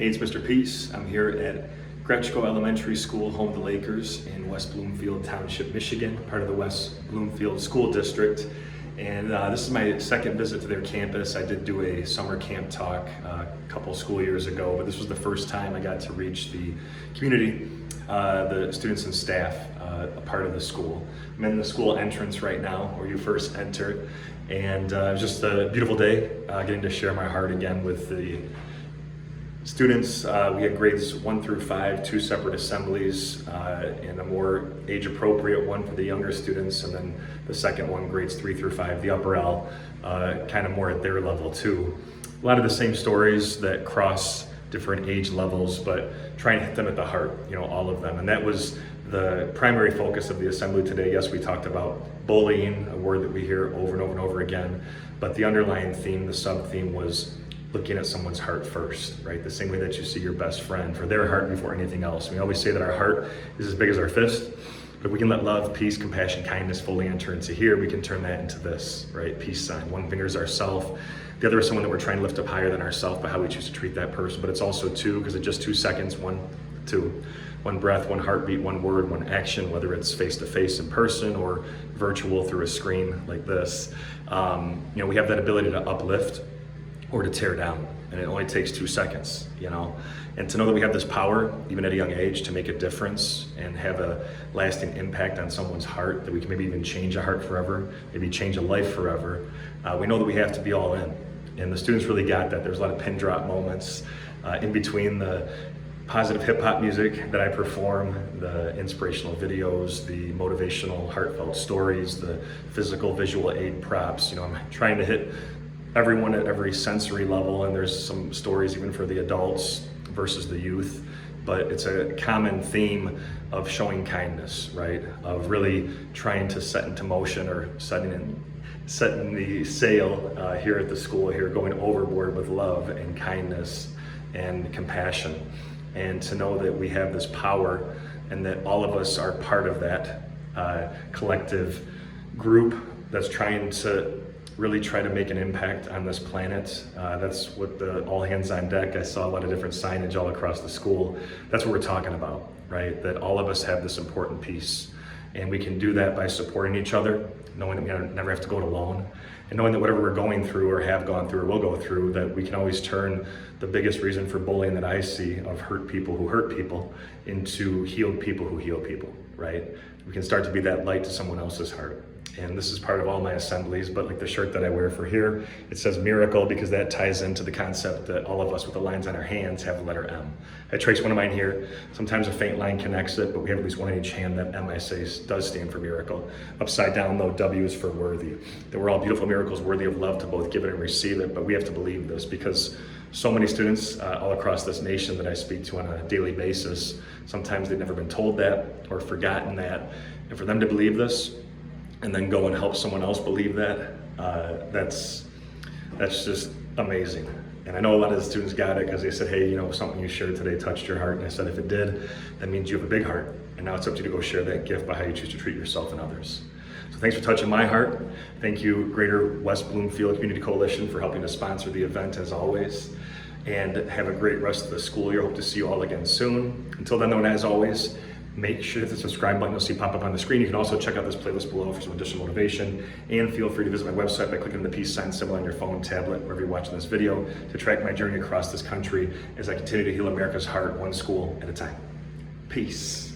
Hey, it's Mr. Peace. I'm here at Gretchko Elementary School, home of the Lakers in West Bloomfield Township, Michigan, part of the West Bloomfield School District. And this is my second visit to their campus. I did do a summer camp talk a couple school years ago, but this was the first time I got to reach the community, the students and staff, a part of the school. I'm in the school entrance right now, where you first enter, and it was just a beautiful day, getting to share my heart again with the students. We had grades 1 through 5, 2 separate assemblies, and a more age-appropriate one for the younger students, and then the second one, grades 3 through 5, the upper L, kind of more at their level too. A lot of the same stories that cross different age levels, but trying to hit them at the heart, all of them. And that was the primary focus of the assembly today. Yes, we talked about bullying, a word that we hear over and over and over again, but the underlying theme, the sub-theme was looking at someone's heart first, right? The same way that you see your best friend, for their heart before anything else. We always say that our heart is as big as our fist, but if we can let love, peace, compassion, kindness fully enter into here, we can turn that into this, right? Peace sign. One finger is ourself. The other is someone that we're trying to lift up higher than ourselves by how we choose to treat that person. But it's also two, because in just 2 seconds, 1, 2. One breath, one heartbeat, one word, one action, whether it's face-to-face in person or virtual through a screen like this. We have that ability to uplift or to tear down, and it only takes 2 seconds, And to know that we have this power, even at a young age, to make a difference and have a lasting impact on someone's heart, that we can maybe even change a heart forever, maybe change a life forever. We know that we have to be all in, and the students really got that. There's a lot of pin drop moments in between the positive hip hop music that I perform, the inspirational videos, the motivational, heartfelt stories, the physical, visual aid props. I'm trying to hit everyone at every sensory level, and there's some stories even for the adults versus the youth, but it's a common theme of showing kindness, right? Of really trying to set into motion, or setting the sail here at the school here, going overboard with love and kindness and compassion. And to know that we have this power and that all of us are part of that collective group that's trying to really try to make an impact on this planet. That's what the all hands on deck, I saw a lot of different signage all across the school. That's what we're talking about, right? That all of us have this important piece. And we can do that by supporting each other, knowing that we never have to go it alone, and knowing that whatever we're going through or have gone through or will go through, that we can always turn the biggest reason for bullying that I see, of hurt people who hurt people, into healed people who heal people, right? We can start to be that light to someone else's heart. And this is part of all my assemblies, but like the shirt that I wear for here, it says miracle, because that ties into the concept that all of us with the lines on our hands have the letter M. I trace one of mine here. Sometimes a faint line connects it, but we have at least one in each hand. That M, I say, does stand for miracle. Upside down though, W is for worthy. That we're all beautiful miracles, worthy of love to both give it and receive it, but we have to believe this, because so many students all across this nation that I speak to on a daily basis, sometimes they've never been told that or forgotten that. And for them to believe this, and then go and help someone else believe that, that's just amazing. And I know a lot of the students got it because they said, hey, something you shared today touched your heart. And I said, if it did, that means you have a big heart. And now it's up to you to go share that gift by how you choose to treat yourself and others. So thanks for touching my heart. Thank you, Greater West Bloomfield Community Coalition, for helping to sponsor the event as always. And have a great rest of the school year. Hope to see you all again soon. Until then, though, and as always, make sure to hit the subscribe button you'll see pop up on the screen. You can also check out this playlist below for some additional motivation, and feel free to visit my website by clicking the peace sign symbol on your phone, tablet, wherever you're watching this video, to track my journey across this country as I continue to heal America's heart, one school at a time. Peace.